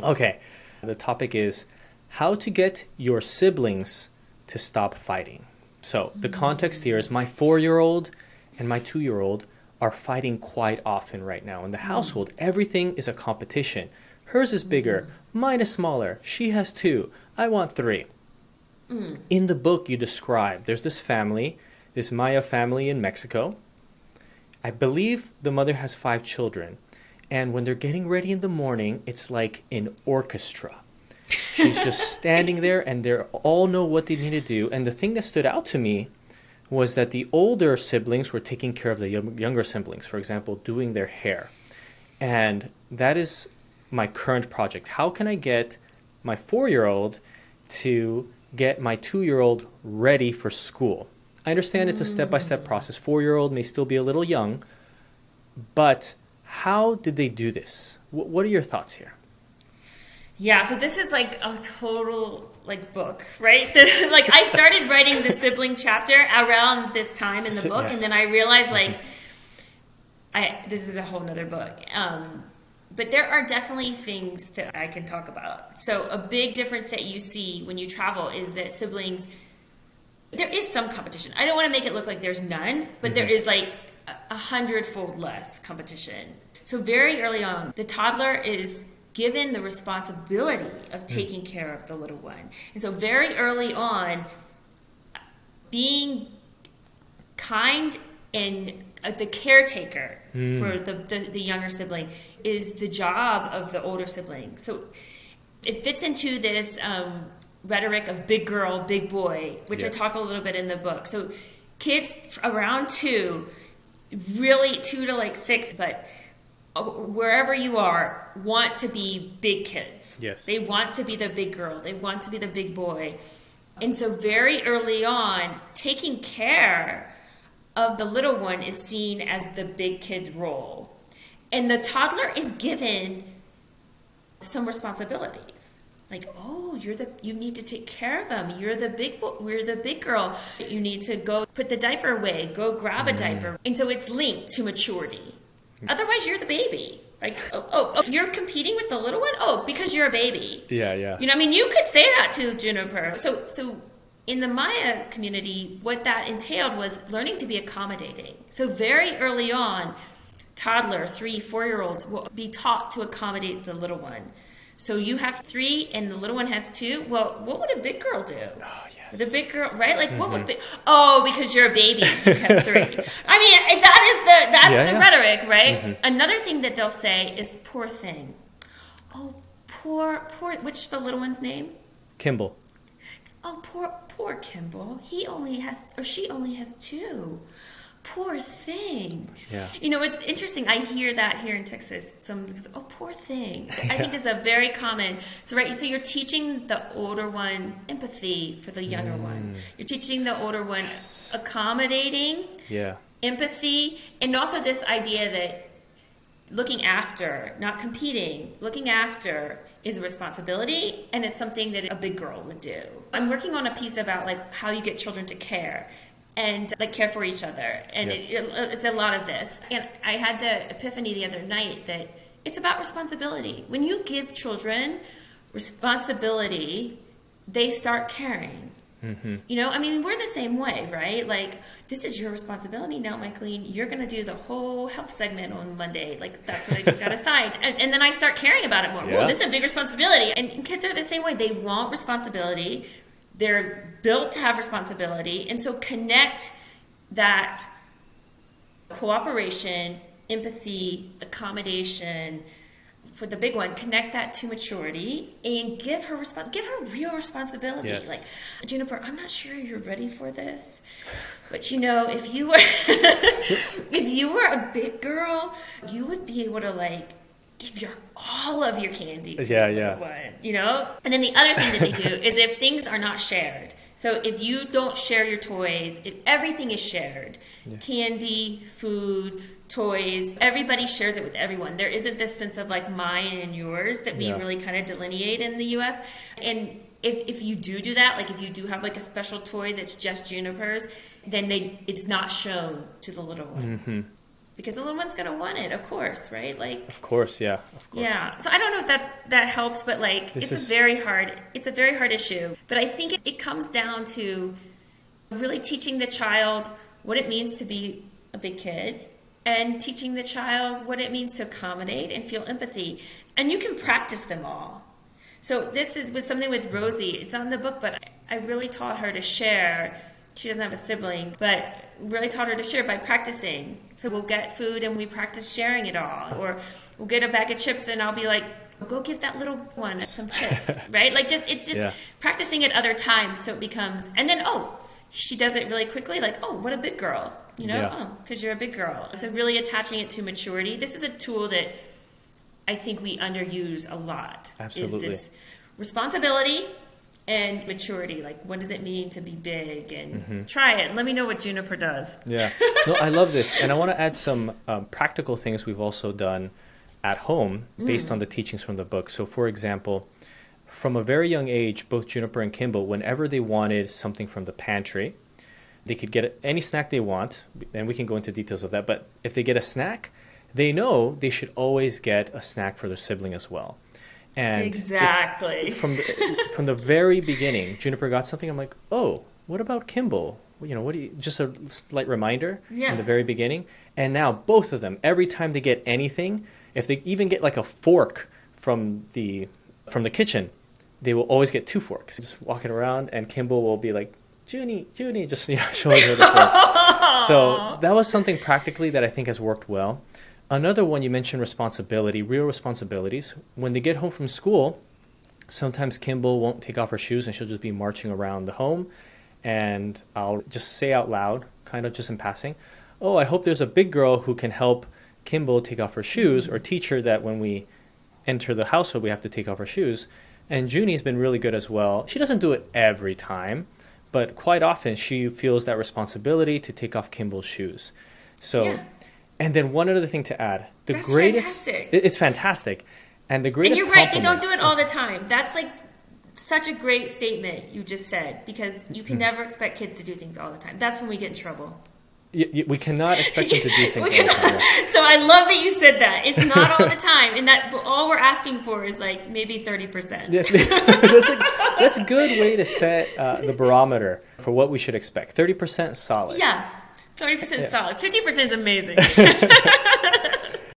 Okay, the topic is how to get your siblings to stop fighting. So the context here is my 4-year-old and my 2-year-old are fighting quite often right now in the household. Everything is a competition. Hers is bigger, mine is smaller. She has 2, I want 3. In the book you describe, there's this family, this Maya family in Mexico. I believe the mother has 5 children. And when they're getting ready in the morning, it's like an orchestra. She's just standing there and they all know what they need to do. And the thing that stood out to me was that the older siblings were taking care of the younger siblings, for example, doing their hair. And that is my current project. How can I get my 4-year-old to get my 2-year-old ready for school? I understand it's a step-by-step process. 4-year-old may still be a little young, but how did they do this? What are your thoughts here? Yeah, so this is like a total like book, right? Like I started writing the sibling chapter around this time in the book, yes. And then I realized like this is a whole nother book. But there are definitely things that I can talk about. So a big difference that you see when you travel is that siblings, there is some competition. I don't want to make it look like there's none, but there is like 100-fold less competition. So very early on, the toddler is given the responsibility of taking care of the little one. And so very early on, being kind and the caretaker for the younger sibling is the job of the older sibling. So it fits into this rhetoric of big girl, big boy, which Yes. I talk a little bit in the book. So kids around 2, really 2 to like 6, but wherever you are, want to be big kids. Yes. They want to be the big girl. They want to be the big boy. And so very early on, taking care of the little one is seen as the big kid role. And the toddler is given some responsibilities. Like, oh, you need to take care of him. We're the big girl. You need to go put the diaper away, go grab a diaper. And so it's linked to maturity. Otherwise, you're the baby. Like, oh, you're competing with the little one? Oh, because you're a baby. Yeah, yeah. You know, I mean, you could say that to Juniper. So in the Maya community, what that entailed was learning to be accommodating. So very early on, toddler, 3, 4-year-olds will be taught to accommodate the little one. So you have 3 and the little one has 2. Well, what would a big girl do? Oh, yes. The big girl, right? Like, what would oh, because you're a baby, you have 3. I mean, that's the rhetoric, right? Another thing that they'll say is poor thing. Oh, poor, which the little one's name? Kimball. Oh, poor Kimball. He only has, or she only has 2. Poor thing. Yeah. You know, it's interesting. I hear that here in Texas. Someone goes, "Oh, poor thing." I think it's a very common. So you're teaching the older one empathy for the younger one. You're teaching the older one accommodating, empathy, and also this idea that looking after, not competing, looking after is a responsibility, and it's something that a big girl would do. I'm working on a piece about like how you get children to care. And like care for each other, and it's a lot of this. And I had the epiphany the other night that it's about responsibility. When you give children responsibility, they start caring. You know, I mean, we're the same way, right? Like, this is your responsibility now, Michaeleen. You're going to do the whole health segment on Monday. Like, that's what I just got assigned. And then I start caring about it more. Well, this is a big responsibility. And kids are the same way. They want responsibility. They're built to have responsibility. And so connect that cooperation, empathy, accommodation for the big one, connect that to maturity and give her real responsibility. Yes. Like, Juniper, I'm not sure you're ready for this, but you know, if you were if you were a big girl, you would be able to like give all of your candy to the one, you know? And then the other thing that they do is if things are not shared. So if you don't share your toys, if everything is shared, candy, food, toys, everybody shares it with everyone. There isn't this sense of like mine and yours that we really kind of delineate in the US. And if you do that, like if you do have like a special toy that's just Juniper's, then it's not shown to the little one. because the little one's going to want it, of course, right? Like, of course, yeah, of course. Yeah. So I don't know if that helps, but like, it's a very hard issue. But I think it comes down to really teaching the child what it means to be a big kid, and teaching the child what it means to accommodate and feel empathy. And you can practice them all. So this is with something with Rosie. It's not in the book, but I really taught her to share. She doesn't have a sibling, but really taught her to share by practicing. So we'll get food and we practice sharing it all. Or we'll get a bag of chips and I'll be like, go give that little one some chips, right? Like, it's just practicing at other times, so it becomes, and then, she does it really quickly, like, what a big girl, because you're a big girl. So really attaching it to maturity. This is a tool that I think we underuse a lot. Absolutely. Is this responsibility and maturity. Like, what does it mean to be big? And try it. Let me know what Juniper does. Yeah. No, I love this. And I want to add some practical things we've also done at home based on the teachings from the book. So, for example, from a very young age, both Juniper and Kimball, whenever they wanted something from the pantry, they could get any snack they want, and we can go into details of that. But if they get a snack, they know they should always get a snack for their sibling as well. And exactly. From the very beginning, Juniper got something. I'm like, what about Kimball? What do you, just a slight reminder in the very beginning. And now both of them, every time they get anything, if they even get like a fork from the kitchen, they will always get 2 forks. Just walking around, and Kimball will be like, Junie, just showing her the fork. So that was something practically that I think has worked well. Another one, you mentioned responsibility, real responsibilities. When they get home from school, sometimes Kimball won't take off her shoes and she'll just be marching around the home. And I'll just say out loud, kind of just in passing, I hope there's a big girl who can help Kimball take off her shoes, or teach her that when we enter the household, we have to take off our shoes. And Junie's been really good as well. She doesn't do it every time, but quite often she feels that responsibility to take off Kimball's shoes. So, and then one other thing to add. That's fantastic. It's fantastic. And the greatest And you're right, they don't do it all the time. That's like such a great statement you just said, because you can never expect kids to do things all the time. That's when we get in trouble. We cannot expect them to do things all the time. So I love that you said that. It's not all the time. And that all we're asking for is like maybe 30%. That's a good way to set the barometer for what we should expect. 30% solid. Yeah, 30% solid. 50% is amazing.